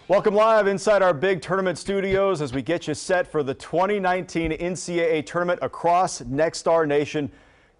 Welcome live inside our big tournament studios as we get you set for the 2019 NCAA tournament across Nexstar Nation.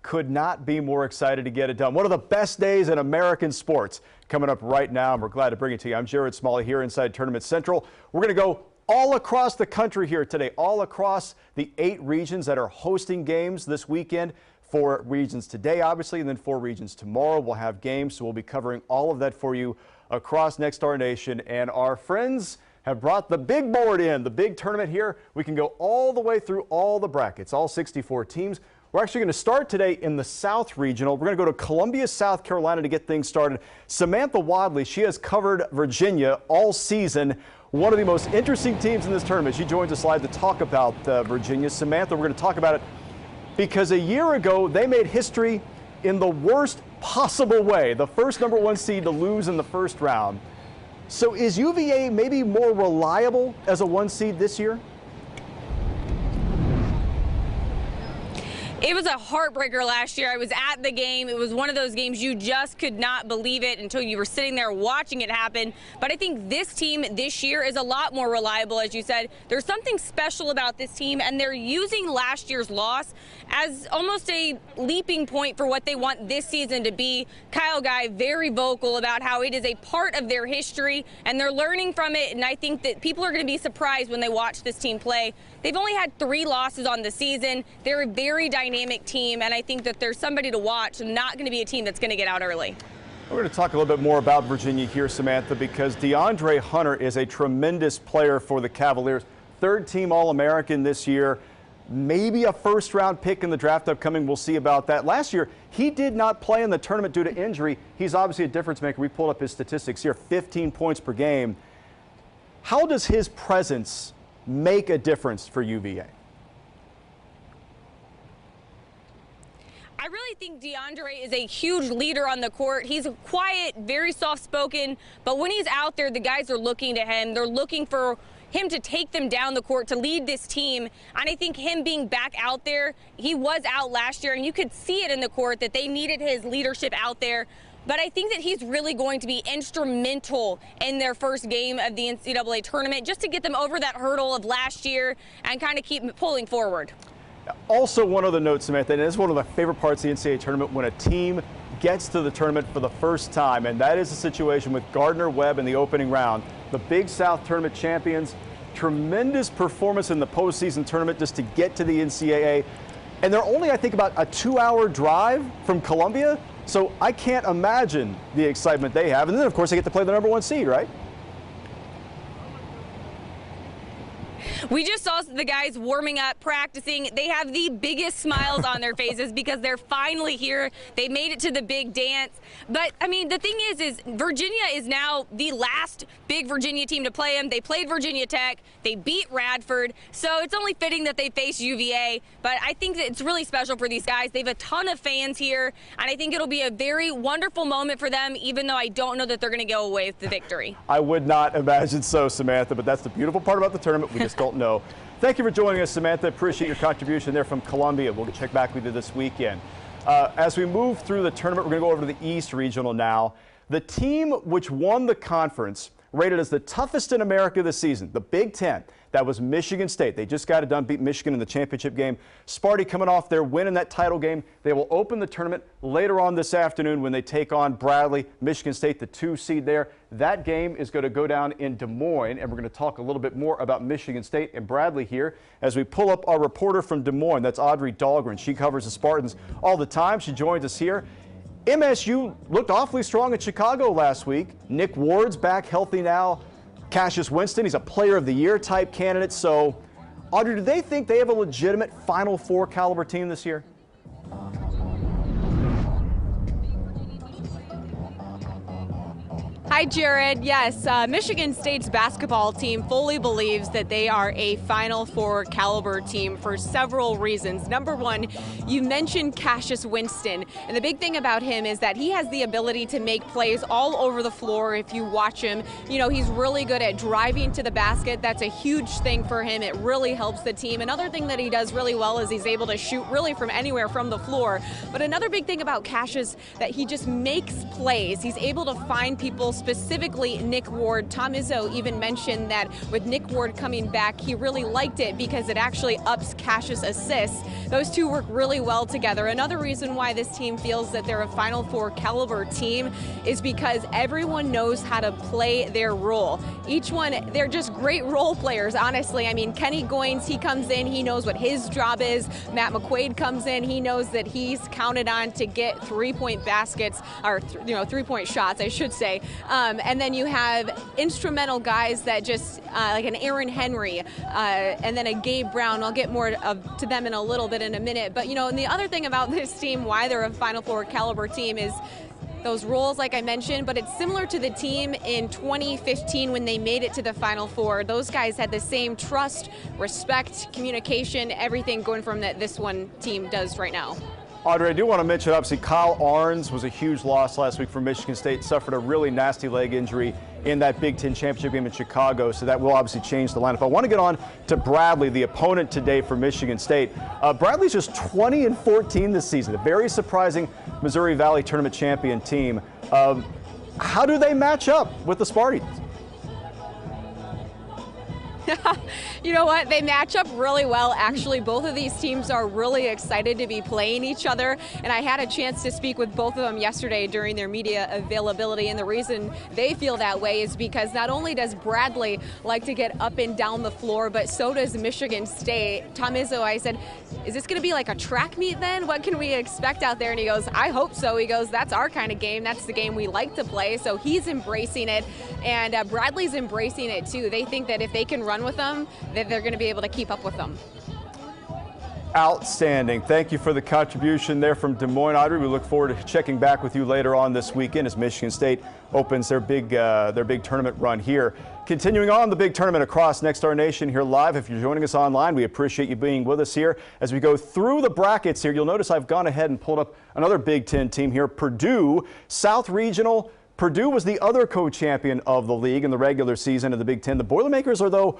Could not be more excited to get it done. One of the best days in American sports coming up right now, and we're glad to bring it to you. I'm Jared Smalley here inside Tournament Central. We're going to go all across the country here today, all across the 8 regions that are hosting games this weekend. 4 regions today, obviously, and then 4 regions tomorrow. We'll have games, so we'll be covering all of that for you across Nexstar Nation. And our friends have brought the big board in, the big tournament here. We can go all the way through all the brackets, all 64 teams. We're actually going to start today in the South Regional. We're going to go to Columbia, South Carolina to get things started. Samantha Wadley, she has covered Virginia all season. One of the most interesting teams in this tournament. She joins us live to talk about Virginia. Samantha, we're going to talk about it because a year ago they made history in the worst possible way. The first #1 seed to lose in the first round. So is UVA maybe more reliable as a 1 seed this year? It was a heartbreaker last year. I was at the game. It was one of those games you just could not believe it until you were sitting there watching it happen. But I think this team this year is a lot more reliable, as you said. There's something special about this team, and they're using last year's loss as almost a leaping point for what they want this season to be. Kyle Guy, very vocal about how it is a part of their history, and they're learning from it, and I think that people are going to be surprised when they watch this team play. They've only had 3 losses on the season. They're a very dynamic team, and I think that there's somebody to watch and not going to be a team that's going to get out early. We're going to talk a little bit more about Virginia here, Samantha, because DeAndre Hunter is a tremendous player for the Cavaliers. 3rd team All-American this year. Maybe a first-round pick in the draft upcoming. We'll see about that. Last year, he did not play in the tournament due to injury. He's obviously a difference maker. We pulled up his statistics here, 15 points per game. How does his presence make a difference for UVA? I really think DeAndre is a huge leader on the court. He's quiet, very soft-spoken, but when he's out there, the guys are looking to him. They're looking for him to take them down the court, to lead this team. And I think him being back out there, he was out last year, and you could see it in the court that they needed his leadership out there. But I think that he's really going to be instrumental in their first game of the NCAA tournament, just to get them over that hurdle of last year and kind of keep pulling forward. Also, one other note, Samantha, and this is one of my favorite parts of the NCAA tournament, when a team gets to the tournament for the first time, and that is the situation with Gardner-Webb in the opening round. The Big South tournament champions, tremendous performance in the postseason tournament just to get to the NCAA. And they're only, I think, about a 2-hour drive from Columbia. So I can't imagine the excitement they have. And then, of course, they get to play the #1 seed, right? We just saw the guys warming up, practicing. They have the biggest smiles on their faces because they're finally here. They made it to the big dance. But, I mean, the thing is Virginia is now the last big Virginia team to play them. They played Virginia Tech. They beat Radford. So it's only fitting that they face UVA. But I think that it's really special for these guys. They have a ton of fans here, and I think it'll be a very wonderful moment for them, even though I don't know that they're going to go away with the victory. I would not imagine so, Samantha, but that's the beautiful part about the tournament. We just don't know. Thank you for joining us, Samantha. Appreciate your contribution there from Columbia. We'll check back with you this weekend. As we move through the tournament, we're going to go over to the East Regional now. The team which won the conference, rated as the toughest in America this season, the Big Ten, that was Michigan State. They just got it done, beat Michigan in the championship game. Sparty coming off their win in that title game. They will open the tournament later on this afternoon when they take on Bradley. Michigan State, the 2 seed there. That game is going to go down in Des Moines, and we're going to talk a little bit more about Michigan State and Bradley here as we pull up our reporter from Des Moines. That's Audrey Dahlgren. She covers the Spartans all the time. She joins us here. MSU looked awfully strong in Chicago last week. Nick Ward's back healthy now. Cassius Winston, he's a player of the year type candidate. So, Audrey, do they think they have a legitimate Final Four caliber team this year? Hi, Jared. Yes, Michigan State's basketball team fully believes that they are a Final Four caliber team for several reasons. Number one, you mentioned Cassius Winston, and the big thing about him is that he has the ability to make plays all over the floor if you watch him. You know, he's really good at driving to the basket. That's a huge thing for him. It really helps the team. Another thing that he does really well is he's able to shoot really from anywhere from the floor. But another big thing about Cassius, that he just makes plays. He's able to find people specifically Nick Ward. Tom Izzo even mentioned that with Nick Ward coming back, he really liked it because it actually ups Cassius' assists. Those two work really well together. Another reason why this team feels that they're a Final Four caliber team is because everyone knows how to play their role. Each one, they're just great role players, honestly. I mean, Kenny Goins, he comes in, he knows what his job is. Matt McQuaid comes in, he knows that he's counted on to get three-point baskets, or three-point shots, I should say. And then you have instrumental guys that just, like an Aaron Henry, and then a Gabe Brown. I'll get more to them in a little bit in a minute. But, and the other thing about this team, why they're a Final Four caliber team, is those roles, like I mentioned, but it's similar to the team in 2015 when they made it to the Final Four. Those guys had the same trust, respect, communication, everything going from that this one team does right now. Audrey, I do want to mention, obviously, Kyle Arns was a huge loss last week for Michigan State, suffered a really nasty leg injury in that Big Ten championship game in Chicago, so that will obviously change the lineup. I want to get on to Bradley, the opponent today for Michigan State. Bradley's just 20-14 this season, a very surprising Missouri Valley Tournament champion team. How do they match up with the Spartans? You know what? They match up really well. Actually, both of these teams are really excited to be playing each other. And I had a chance to speak with both of them yesterday during their media availability. And the reason they feel that way is because not only does Bradley like to get up and down the floor, but so does Michigan State. Tom Izzo, I said, is this going to be like a track meet then? What can we expect out there? And he goes, I hope so. He goes, that's our kind of game. That's the game we like to play. So he's embracing it. And Bradley's embracing it too. They think that if they can run with them, that they're going to be able to keep up with them. Outstanding. Thank you for the contribution there from Des Moines, Audrey. We look forward to checking back with you later on this weekend as Michigan State opens their big tournament run here. Continuing on the big tournament across Next Star Nation here live. If you're joining us online, we appreciate you being with us here. As we go through the brackets here, you'll notice I've gone ahead and pulled up another Big Ten team here, Purdue, South Regional. Purdue was the other co-champion of the league in the regular season of the Big Ten. The Boilermakers are, though,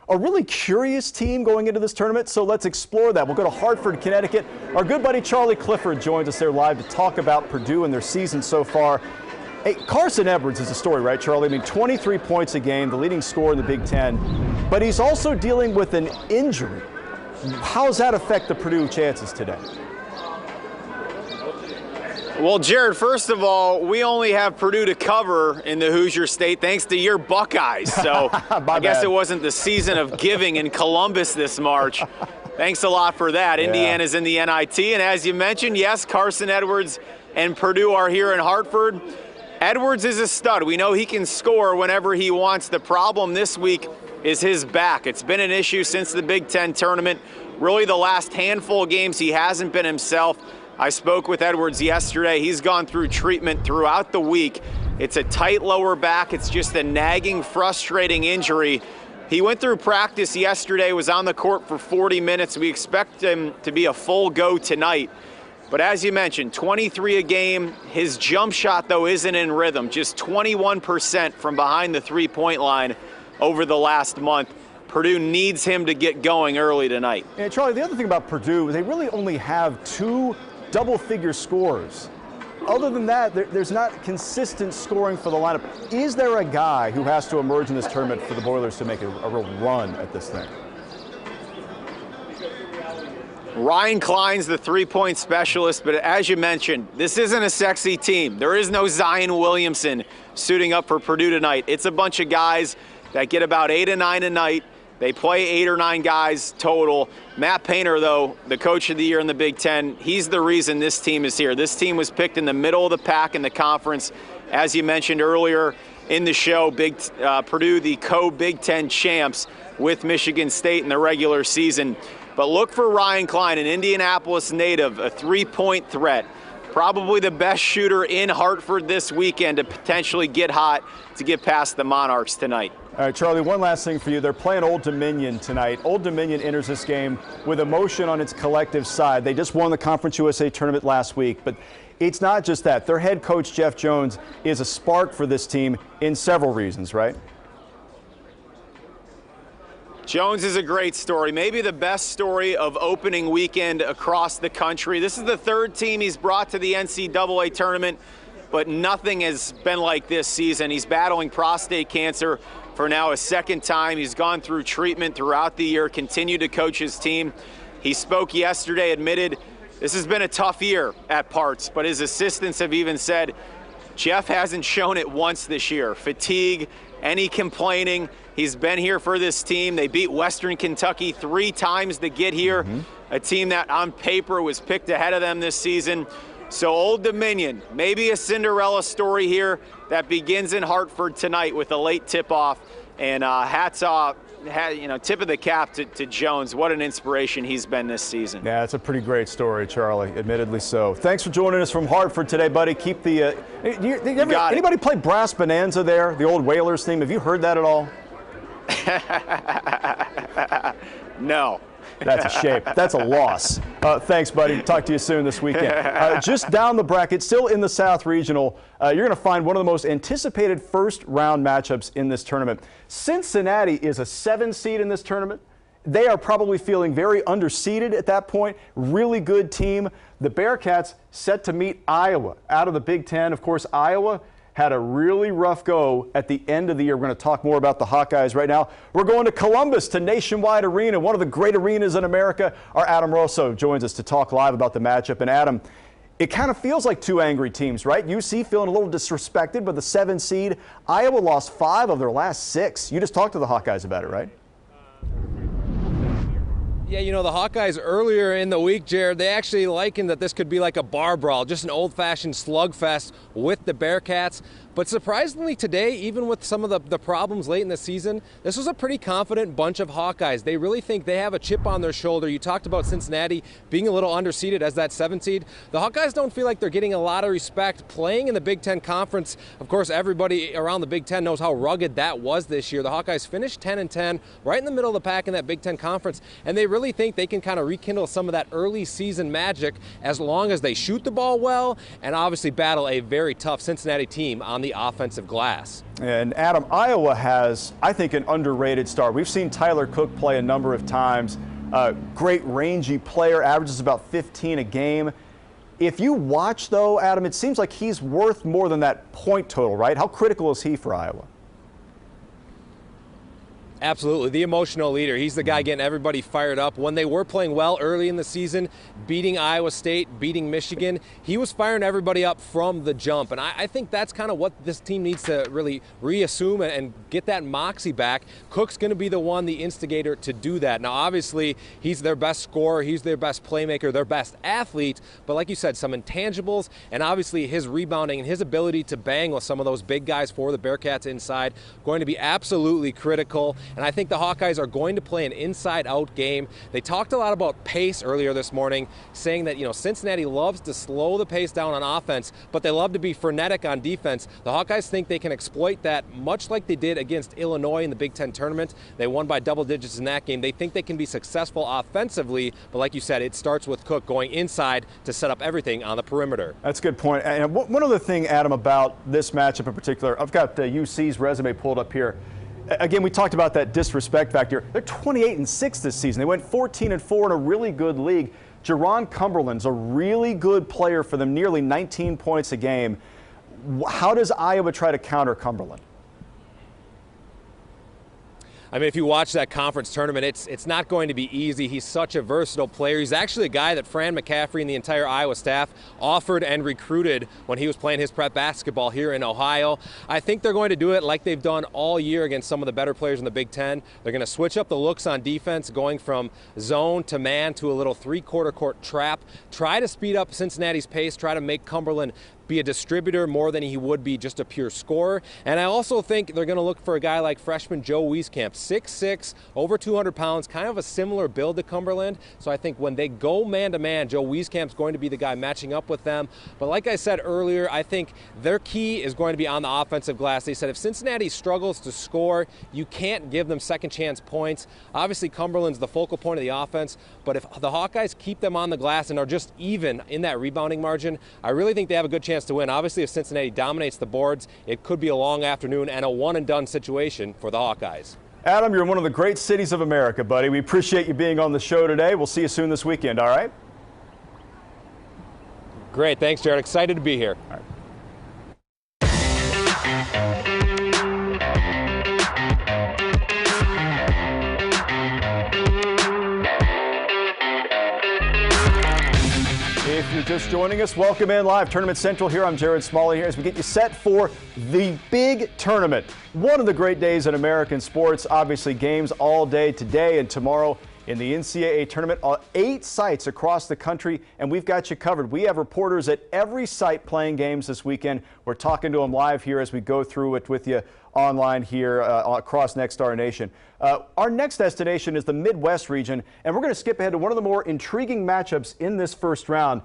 a really curious team going into this tournament, so let's explore that. We'll go to Hartford, Connecticut. Our good buddy Charlie Clifford joins us there live to talk about Purdue and their season so far. Hey, Carson Edwards is the story, right, Charlie? I mean, 23 points a game, the leading scorer in the Big Ten, but he's also dealing with an injury. How does that affect the Purdue chances today? Well, Jared, first of all, we only have Purdue to cover in the Hoosier State thanks to your Buckeyes. So I guess it wasn't the season of giving in Columbus this March. Thanks a lot for that. Yeah. Indiana's in the NIT. And as you mentioned, yes, Carson Edwards and Purdue are here in Hartford. Edwards is a stud. We know he can score whenever he wants. The problem this week is his back. It's been an issue since the Big Ten tournament. Really, the last handful of games, he hasn't been himself. I spoke with Edwards yesterday. He's gone through treatment throughout the week. It's a tight lower back. It's just a nagging, frustrating injury. He went through practice yesterday, was on the court for 40 minutes. We expect him to be a full go tonight. But as you mentioned, 23 a game. His jump shot, though, isn't in rhythm. Just 21% from behind the three-point line over the last month. Purdue needs him to get going early tonight. And Charlie, the other thing about Purdue is they really only have two double-figure scorers. Other than that, there's not consistent scoring for the lineup. Is there a guy who has to emerge in this tournament for the Boilers to make a real run at this thing? Ryan Klein's the three-point specialist, but as you mentioned, this isn't a sexy team. There is no Zion Williamson suiting up for Purdue tonight. It's a bunch of guys that get about 8 and 9 a night. They play 8 or 9 guys total. Matt Painter, though, the coach of the year in the Big Ten, he's the reason this team is here. This team was picked in the middle of the pack in the conference. As you mentioned earlier in the show, Purdue, the co-Big Ten champs with Michigan State in the regular season. But look for Ryan Klein, an Indianapolis native, a three-point threat. Probably the best shooter in Hartford this weekend to potentially get hot to get past the Monarchs tonight. All right, Charlie, one last thing for you. They're playing Old Dominion tonight. Old Dominion enters this game with emotion on its collective side. They just won the Conference USA tournament last week, but it's not just that. Their head coach, Jeff Jones, is a spark for this team in several reasons, right? Jones is a great story, maybe the best story of opening weekend across the country. This is the third team he's brought to the NCAA tournament. but nothing has been like this season. He's battling prostate cancer for now a second time. He's gone through treatment throughout the year, continued to coach his team. He spoke yesterday, admitted this has been a tough year at parts, but his assistants have even said Jeff hasn't shown it once this year. Fatigue, any complaining. He's been here for this team. They beat Western Kentucky 3 times to get here, a team that on paper was picked ahead of them this season. So Old Dominion, maybe a Cinderella story here that begins in Hartford tonight with a late tip-off. And hats off, tip of the cap to Jones. What an inspiration he's been this season. Yeah, it's a pretty great story, Charlie, admittedly so. Thanks for joining us from Hartford today, buddy. Keep the anybody play Brass Bonanza there, the old Whalers theme? Have you heard that at all? No. That's a shame. That's a loss. Thanks, buddy. Talk to you soon this weekend. Just down the bracket, still in the South Regional, you're going to find one of the most anticipated first-round matchups in this tournament. Cincinnati is a 7 seed in this tournament. They are probably feeling very underseeded at that point. Really good team. The Bearcats set to meet Iowa out of the Big Ten. Of course, Iowa had a really rough go at the end of the year. We're going to talk more about the Hawkeyes right now. We're going to Columbus, to Nationwide Arena, one of the great arenas in America. Our Adam Rosso joins us to talk live about the matchup. And Adam, it kind of feels like 2 angry teams, right? UC feeling a little disrespected by the 7 seed. Iowa lost 5 of their last 6. You just talked to the Hawkeyes about it, right? Yeah, you know, the Hawkeyes earlier in the week, Jared, they actually likened that this could be like a bar brawl, just an old-fashioned slugfest with the Bearcats. But surprisingly today, even with some of the problems late in the season, this was a pretty confident bunch of Hawkeyes. They really think they have a chip on their shoulder. You talked about Cincinnati being a little underseeded as that 7 seed. The Hawkeyes don't feel like they're getting a lot of respect playing in the Big Ten Conference. Of course, everybody around the Big Ten knows how rugged that was this year. The Hawkeyes finished 10-10, right in the middle of the pack in that Big Ten Conference, and they really think they can kind of rekindle some of that early season magic as long as they shoot the ball well and obviously battle a very tough Cincinnati team on the offensive glass. And Adam, Iowa has, I think, an underrated star. We've seen Tyler Cook play a number of times. Great rangy player, averages about 15 a game. If you watch, though, Adam, it seems like he's worth more than that point total, right? How critical is he for Iowa? Absolutely, the emotional leader. He's the guy getting everybody fired up. When they were playing well early in the season, beating Iowa State, beating Michigan, he was firing everybody up from the jump. And I think that's kind of what this team needs to really reassume and get that moxie back. Cook's going to be the one, the instigator to do that. Now, obviously, he's their best scorer, he's their best playmaker, their best athlete. But like you said, some intangibles, and obviously his rebounding and his ability to bang with some of those big guys for the Bearcats inside, going to be absolutely critical. And I think the Hawkeyes are going to play an inside-out game. They talked a lot about pace earlier this morning, saying that, Cincinnati loves to slow the pace down on offense, but they love to be frenetic on defense. The Hawkeyes think they can exploit that, much like they did against Illinois in the Big Ten tournament. They won by double digits in that game. They think they can be successful offensively, but like you said, it starts with Cook going inside to set up everything on the perimeter. That's a good point. And one other thing, Adam, about this matchup in particular, I've got UC's resume pulled up here. Again, we talked about that disrespect factor. They're 28-6 this season. They went 14-4 in a really good league. Jerron Cumberland's a really good player for them, nearly 19 points a game. How does Iowa try to counter Cumberland? I mean, if you watch that conference tournament, it's not going to be easy. He's such a versatile player. He's actually a guy that Fran McCaffrey and the entire Iowa staff offered and recruited when he was playing his prep basketball here in Ohio. I think they're going to do it like they've done all year against some of the better players in the Big Ten. They're going to switch up the looks on defense, going from zone to man to a little three-quarter court trap. Try to speed up Cincinnati's pace, try to make Cumberland be a distributor more than he would be just a pure scorer. And I also think they're going to look for a guy like freshman Joe Wieskamp, 6'6", over 200 pounds, kind of a similar build to Cumberland. So I think when they go man-to-man, Joe Wieskamp's going to be the guy matching up with them. But like I said earlier, I think their key is going to be on the offensive glass. They said if Cincinnati struggles to score, you can't give them second chance points. Obviously, Cumberland's the focal point of the offense, but if the Hawkeyes keep them on the glass and are just even in that rebounding margin, I really think they have a good chance to win. Obviously, if Cincinnati dominates the boards, it could be a long afternoon and a one-and-done situation for the Hawkeyes. Adam, you're in one of the great cities of America, buddy. We appreciate you being on the show today. We'll see you soon this weekend, all right? Great. Thanks, Jared. Excited to be here. All right. If you're just joining us, welcome in live. Tournament Central here. I'm Jared Smalley here as we get you set for the big tournament. One of the great days in American sports. Obviously, games all day today and tomorrow in the NCAA tournament. 8 sites across the country, and we've got you covered. We have reporters at every site playing games this weekend. We're talking to them live here as we go through it with you online here across Nexstar Nation. Our next destination is the Midwest region, and we're going to skip ahead to one of the more intriguing matchups in this first round.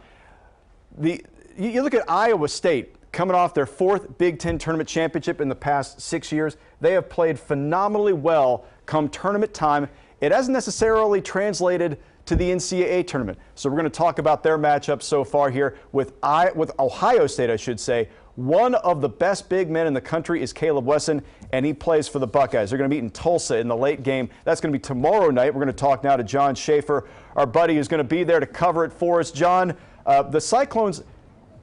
You look at Iowa State coming off their 4th Big Ten tournament championship in the past 6 years. They have played phenomenally well come tournament time. It hasn't necessarily translated to the NCAA tournament. So we're going to talk about their matchup so far here with Ohio State, I should say. One of the best big men in the country is Caleb Wesson, and he plays for the Buckeyes. They're going to meet in Tulsa in the late game. That's going to be tomorrow night. We're going to talk now to John Schaeffer, our buddy who's going to be there to cover it for us. John, the Cyclones,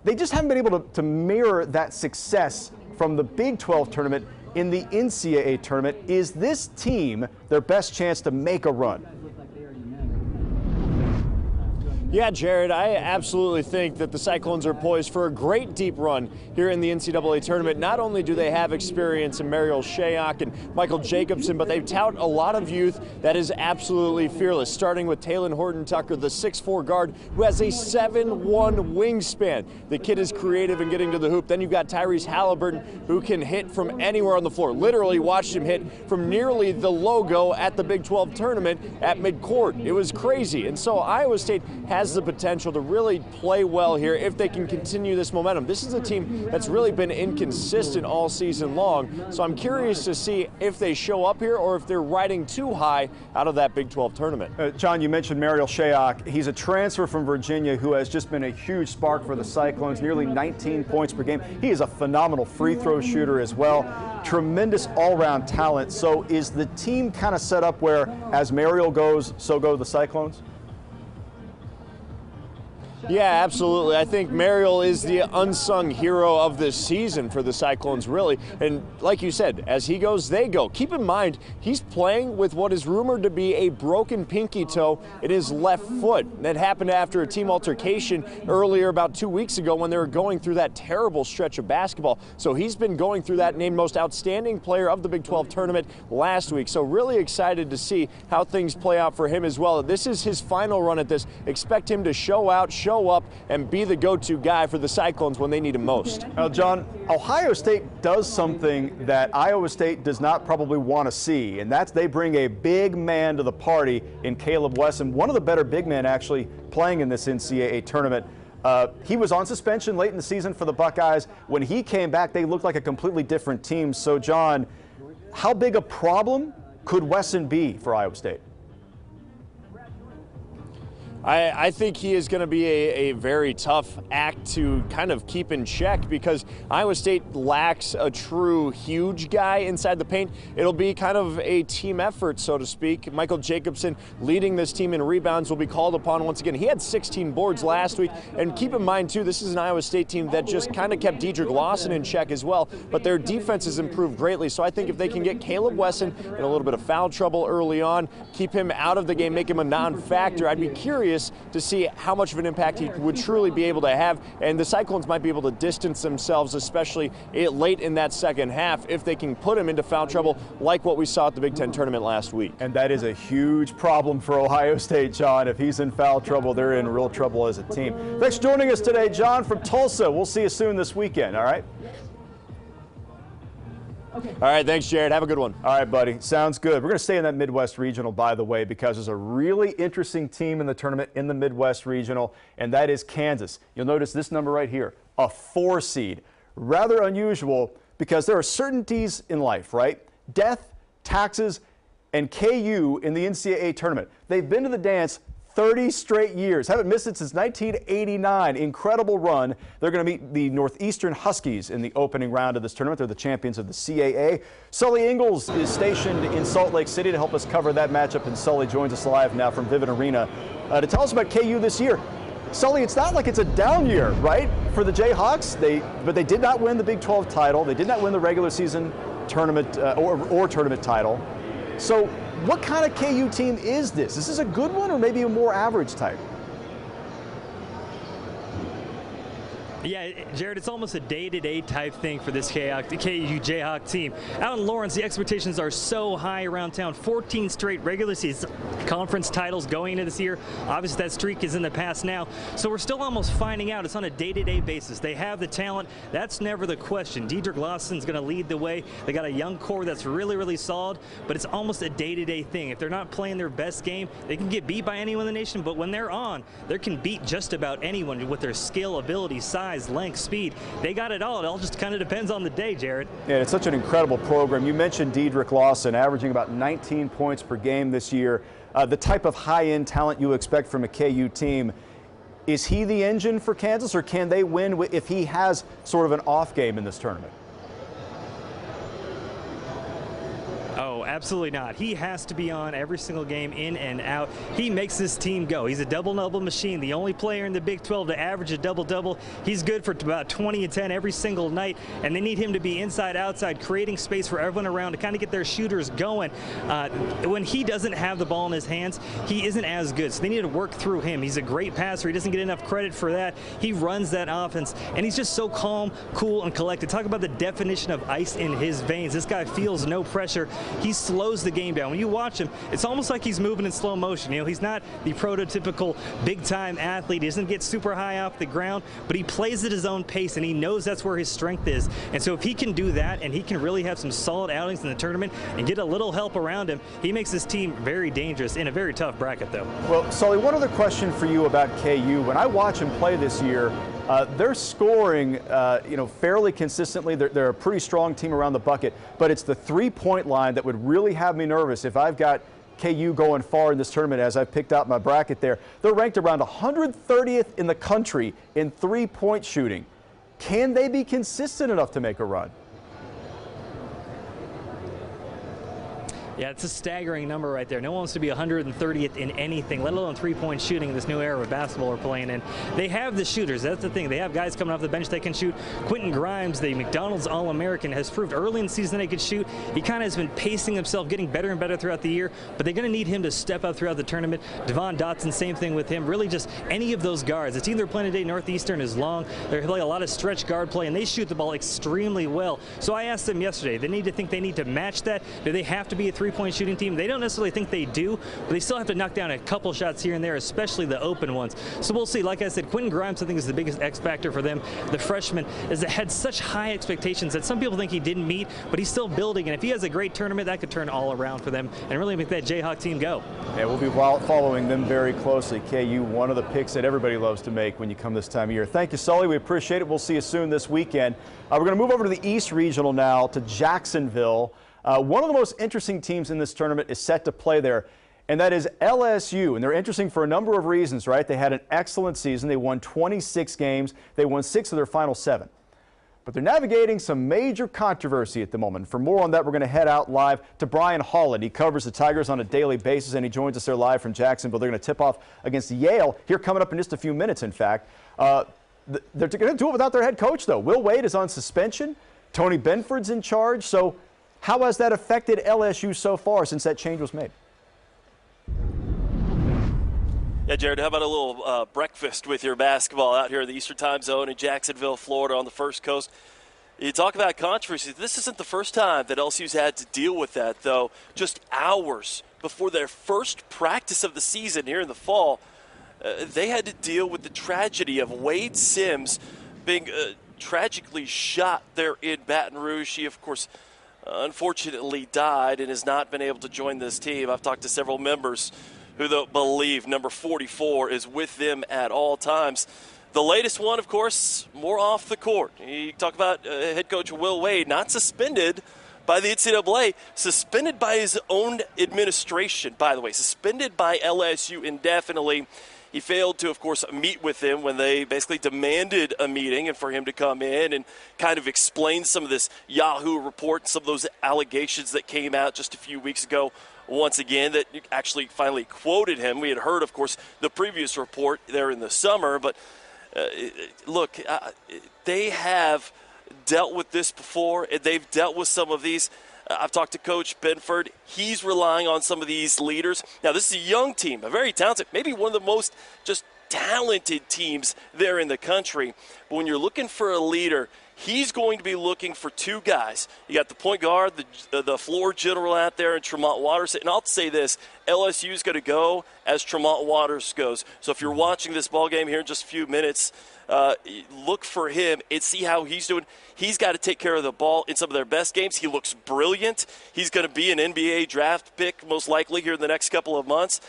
they just haven't been able to mirror that success from the Big 12 tournament in the NCAA tournament. Is this team their best chance to make a run? Yeah, Jared, I absolutely think that the Cyclones are poised for a great deep run here in the NCAA tournament. Not only do they have experience in Mariel Shayok and Michael Jacobson, but they tout a lot of youth that is absolutely fearless, starting with Talon Horton-Tucker, the 6'4 guard who has a 7'1 wingspan. The kid is creative in getting to the hoop. Then you've got Tyrese Halliburton, who can hit from anywhere on the floor. Literally watched him hit from nearly the logo at the Big 12 tournament at midcourt. It was crazy. And so Iowa State has the potential to really play well here if they can continue this momentum. This is a team that's really been inconsistent all season long, so I'm curious to see if they show up here or if they're riding too high out of that Big 12 tournament. John, you mentioned Mariel Shayok. He's a transfer from Virginia who has just been a huge spark for the Cyclones, nearly 19 points per game. He is a phenomenal free throw shooter as well. Tremendous all-round talent. So is the team kind of set up where as Mariel goes, so go the Cyclones? Yeah, absolutely. I think Mariel is the unsung hero of this season for the Cyclones, really. And like you said, as he goes, they go. Keep in mind, he's playing with what is rumored to be a broken pinky toe in his left foot. That happened after a team altercation earlier about 2 weeks ago when they were going through that terrible stretch of basketball. So he's been going through that, named most outstanding player of the Big 12 tournament last week. So really excited to see how things play out for him as well. This is his final run at this. Expect him to show out, show up, and be the go-to guy for the Cyclones when they need him most. Now, John, Ohio State does something that Iowa State does not probably want to see, and that's they bring a big man to the party in Caleb Wesson, one of the better big men actually playing in this NCAA tournament. He was on suspension late in the season for the Buckeyes. When he came back, they looked like a completely different team. So, John, how big a problem could Wesson be for Iowa State? I think he is going to be a very tough act to kind of keep in check because Iowa State lacks a true huge guy inside the paint. It'll be kind of a team effort, so to speak. Michael Jacobson leading this team in rebounds will be called upon once again. He had 16 boards last week, and keep in mind, too, this is an Iowa State team that just kind of kept Dedrick Lawson in check as well, but their defense has improved greatly. So I think if they can get Caleb Wesson in a little bit of foul trouble early on, keep him out of the game, make him a non-factor, I'd be curious to see how much of an impact he would truly be able to have, and the Cyclones might be able to distance themselves, especially late in that second half, if they can put him into foul trouble like what we saw at the Big Ten tournament last week. And that is a huge problem for Ohio State, John. If he's in foul trouble, they're in real trouble as a team. Thanks for joining us today, John, from Tulsa. We'll see you soon this weekend, all right? Okay. All right, thanks, Jared. Have a good one. All right, buddy. Sounds good. We're going to stay in that Midwest Regional, by the way, because there's a really interesting team in the tournament in the Midwest Regional, and that is Kansas. You'll notice this number right here, a 4 seed. Rather unusual because there are certainties in life, right? Death, taxes, and KU in the NCAA tournament. They've been to the dance 30 straight years. Haven't missed it since 1989. Incredible run. They're going to meet the Northeastern Huskies in the opening round of this tournament. They're the champions of the CAA. Sully Ingalls is stationed in Salt Lake City to help us cover that matchup, and Sully joins us live now from Vivint Arena to tell us about KU this year. Sully, it's not like it's a down year, right, for the Jayhawks. But they did not win the Big 12 title. They did not win the regular season tournament or tournament title. So what kind of KU team is this? Is this a good one or maybe a more average type? Yeah, Jared, it's almost a day-to-day type thing for this KU Jayhawk team. Out in Lawrence, the expectations are so high around town. 14 straight regular season conference titles going into this year. Obviously, that streak is in the past now. So we're still almost finding out. It's on a day-to-day basis. They have the talent. That's never the question. Dedrick Lawson's going to lead the way. They got a young core that's really, really solid, but it's almost a day-to-day thing. If they're not playing their best game, they can get beat by anyone in the nation, but when they're on, they can beat just about anyone with their skill, ability, size, length, speed. They got it all. It all just kind of depends on the day, Jared. Yeah, it's such an incredible program. You mentioned Dedrick Lawson averaging about 19 points per game this year. The type of high-end talent you expect from a KU team. Is he the engine for Kansas, or can they win if he has sort of an off game in this tournament? Oh, absolutely not. He has to be on every single game, in and out. He makes this team go. He's a double-double machine, the only player in the Big 12 to average a double-double. He's good for about 20 and 10 every single night, and they need him to be inside, outside, creating space for everyone around to kind of get their shooters going. When he doesn't have the ball in his hands, he isn't as good, so they need to work through him. He's a great passer. He doesn't get enough credit for that. He runs that offense, and he's just so calm, cool, and collected. Talk about the definition of ice in his veins. This guy feels no pressure. He slows the game down. When you watch him, it's almost like he's moving in slow motion. You know, he's not the prototypical big-time athlete. He doesn't get super high off the ground, but he plays at his own pace, and he knows that's where his strength is. And so if he can do that, and he can really have some solid outings in the tournament and get a little help around him, he makes this team very dangerous in a very tough bracket, though. Well, Sully, one other question for you about KU. When I watch him play this year, they're scoring, fairly consistently. They're a pretty strong team around the bucket, but it's the three-point line that would really have me nervous if I've got KU going far in this tournament, as I've picked out my bracket there. They're ranked around 130th in the country in three-point shooting. Can they be consistent enough to make a run? Yeah, it's a staggering number right there. No one wants to be 130th in anything, let alone three-point shooting in this new era of basketball we're playing in. They have the shooters. That's the thing. They have guys coming off the bench that can shoot. Quentin Grimes, the McDonald's All-American, has proved early in the season that he could shoot. He kind of has been pacing himself, getting better and better throughout the year, but they're going to need him to step up throughout the tournament. Devon Dotson, same thing with him. Really just any of those guards. The team they're playing today, Northeastern, is long. They're playing a lot of stretch guard play, and they shoot the ball extremely well. So I asked them yesterday, they need to match that. Do they have to be a three-point shooting team? They don't necessarily think they do, but they still have to knock down a couple shots here and there, especially the open ones. So we'll see. Like I said, Quentin Grimes, I think, is the biggest X factor for them. The freshman had such high expectations that some people think he didn't meet, but he's still building. And if he has a great tournament, that could turn all around for them and really make that Jayhawk team go. Yeah, we'll be following them very closely. KU, one of the picks that everybody loves to make when you come this time of year. Thank you, Sully. We appreciate it. We'll see you soon this weekend. We're going to move over to the East Regional now, to Jacksonville. One of the most interesting teams in this tournament is set to play there, and that is LSU. And they're interesting for a number of reasons, right? They had an excellent season. They won 26 games. They won 6 of their final 7. But they're navigating some major controversy at the moment. For more on that, we're going to head out live to Brian Holland. He covers the Tigers on a daily basis, and he joins us there live from Jacksonville. They're going to tip off against Yale here coming up in just a few minutes, in fact. They're going to do it without their head coach, though. Will Wade is on suspension. Tony Benford's in charge. So how has that affected LSU so far since that change was made? Yeah, Jared, how about a little breakfast with your basketball out here in the Eastern Time Zone in Jacksonville, Florida on the First Coast? You talk about controversy. This isn't the first time that LSU's had to deal with that, though. Just hours before their first practice of the season here in the fall, they had to deal with the tragedy of Wade Sims being tragically shot there in Baton Rouge. He, of course, unfortunately died and has not been able to join this team. I've talked to several members who don't believe number 44 is with them at all times. The latest one, of course, more off the court. You talk about head coach Will Wade, not suspended by the NCAA, suspended by his own administration, by the way, suspended by LSU indefinitely. He failed to, of course, meet with them when they basically demanded a meeting and for him to come in and kind of explain some of this Yahoo report, some of those allegations that came out just a few weeks ago. Once again, that actually finally quoted him. We had heard, of course, the previous report there in the summer, but look, they have dealt with this before, and they've dealt with some of these. I've talked to Coach Benford. He's relying on some of these leaders. Now, this is a young team, a very talented, maybe one of the most just talented teams there in the country. But when you're looking for a leader, he's going to be looking for two guys. You got the point guard, the floor general out there, and Tremont Waters. And I'll say this, LSU is going to go as Tremont Waters goes. So if you're watching this ball game here in just a few minutes, look for him and see how he's doing. He's got to take care of the ball in some of their best games. He looks brilliant. He's going to be an NBA draft pick most likely here in the next couple of months.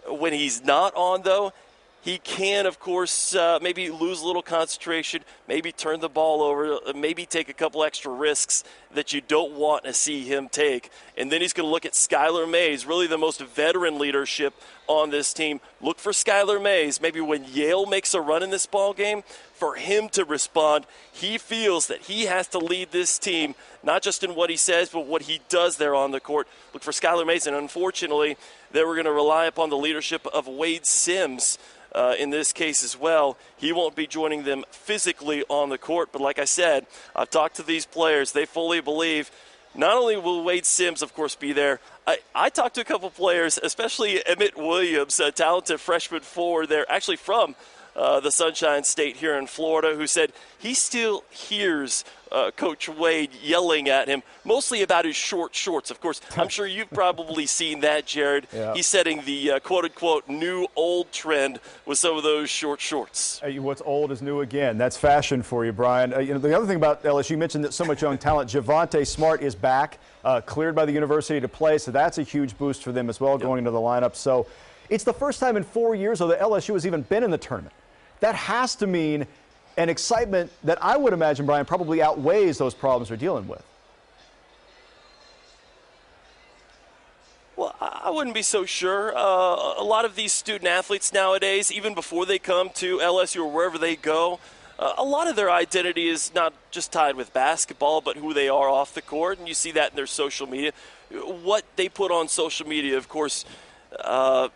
When he's not on, though, he can, of course, maybe lose a little concentration, maybe turn the ball over, maybe take a couple extra risks that you don't want to see him take. And then he's going to look at Skylar Mays, really the most veteran leadership on this team. Look for Skylar Mays, maybe when Yale makes a run in this ball game, for him to respond. He feels that he has to lead this team, not just in what he says, but what he does there on the court. Look for Skylar Mays, and unfortunately, they were going to rely upon the leadership of Wade Sims in this case as well. He won't be joining them physically on the court, but like I said, I've talked to these players. They fully believe not only will Wade Sims, of course, be there. I talked to a couple players, especially Emmett Williams, a talented freshman forward there, actually from the Sunshine State here in Florida, who said he still hears Coach Wade yelling at him, mostly about his short shorts. Of course, I'm sure you've probably seen that, Jared. Yeah. He's setting the quote-unquote new old trend with some of those short shorts. What's old is new again. That's fashion for you, Brian. The other thing about LSU, you mentioned that so much young talent. Javonte Smart is back, cleared by the university to play, so that's a huge boost for them as well, going into the lineup. So it's the first time in 4 years, though, that LSU has even been in the tournament. That has to mean an excitement that I would imagine, Brian, probably outweighs those problems they're dealing with. Well, I wouldn't be so sure. A lot of these student athletes nowadays, even before they come to LSU or wherever they go, a lot of their identity is not just tied with basketball, but who they are off the court, and you see that in their social media. What they put on social media, of course,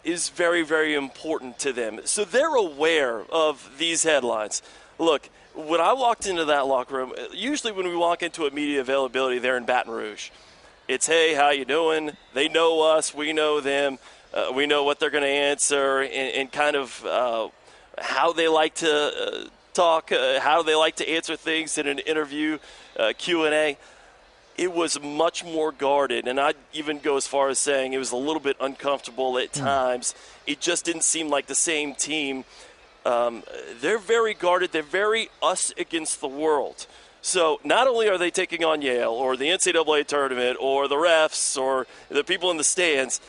is very, very important to them. So they're aware of these headlines. Look, when I walked into that locker room, usually when we walk into a media availability there in Baton Rouge, it's, hey, how you doing? They know us. We know them. We know what they're going to answer and kind of how they like to talk, how they like to answer things in an interview, Q&A. It was much more guarded, and I'd even go as far as saying it was a little bit uncomfortable at times. It just didn't seem like the same team. They're very guarded. They're very us against the world. So not only are they taking on Yale or the NCAA tournament or the refs or the people in the stands,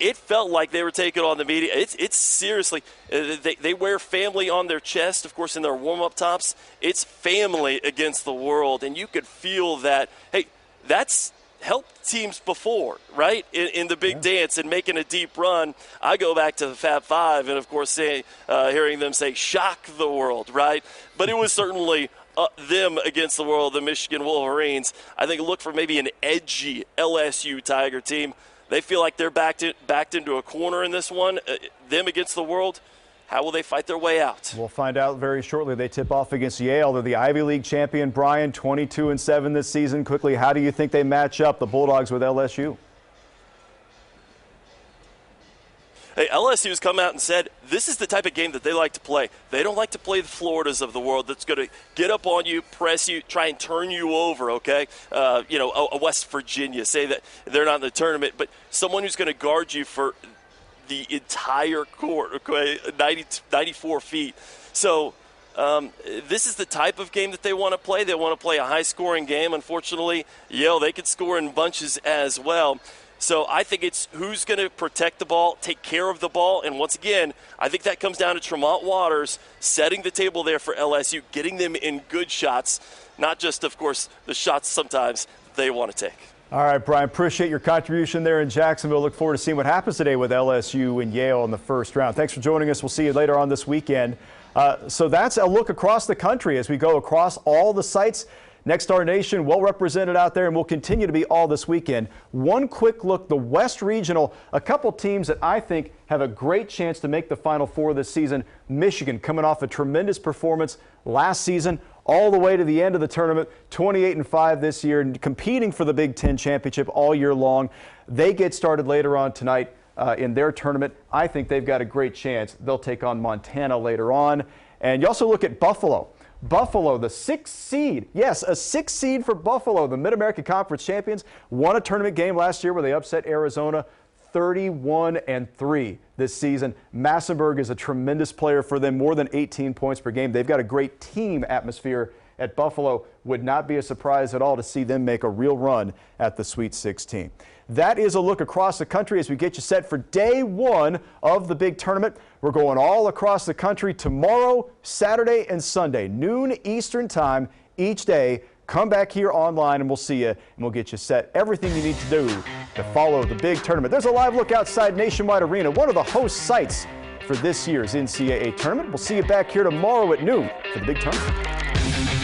it felt like they were taking on the media. It's seriously, they wear family on their chest, of course, in their warm-up tops. It's family against the world, and you could feel that, hey, that's helped teams before, right, in the big dance and making a deep run. I go back to the Fab Five and, of course, hearing them say, shock the world, right? But it was certainly them against the world, the Michigan Wolverines. I think look for maybe an edgy LSU Tiger team. They feel like they're backed into a corner in this one. Them against the world, how will they fight their way out? We'll find out very shortly. They tip off against Yale. They're the Ivy League champion, Brian, 22-7 this season. Quickly, how do you think they match up, the Bulldogs, with LSU? Hey, LSU's come out and said this is the type of game that they like to play. They don't like to play the Floridas of the world that's going to get up on you, press you, try and turn you over, okay? A West Virginia, say that they're not in the tournament, but someone who's going to guard you for the entire court, okay, 94 feet. So this is the type of game that they want to play. They want to play a high-scoring game. Unfortunately, Yale, they could score in bunches as well. So I think it's who's going to protect the ball, take care of the ball. And once again, I think that comes down to Tremont Waters setting the table there for LSU, getting them in good shots, not just, of course, the shots sometimes they want to take. All right, Brian, appreciate your contribution there in Jacksonville. Look forward to seeing what happens today with LSU and Yale in the first round. Thanks for joining us. We'll see you later on this weekend. So that's a look across the country as we go across all the sites. Next Star Nation, well represented out there, and will continue to be all this weekend. One quick look, the West Regional, a couple teams that I think have a great chance to make the Final Four this season. Michigan coming off a tremendous performance last season, all the way to the end of the tournament, 28-5 this year, and competing for the Big Ten championship all year long. They get started later on tonight. in their tournament. I think they've got a great chance. They'll take on Montana later on. And you also look at Buffalo. Buffalo, the 6th seed. Yes, a 6th seed for Buffalo. The Mid-American Conference champions won a tournament game last year where they upset Arizona 31-3 this season. Massenburg is a tremendous player for them, more than 18 points per game. They've got a great team atmosphere at Buffalo. Would not be a surprise at all to see them make a real run at the Sweet 16. That is a look across the country as we get you set for day one of the big tournament. We're going all across the country tomorrow, Saturday, and Sunday, noon Eastern time each day. Come back here online and we'll see you, and we'll get you set. Everything you need to do to follow the big tournament. There's a live look outside Nationwide Arena, one of the host sites for this year's NCAA tournament. We'll see you back here tomorrow at noon for the big tournament.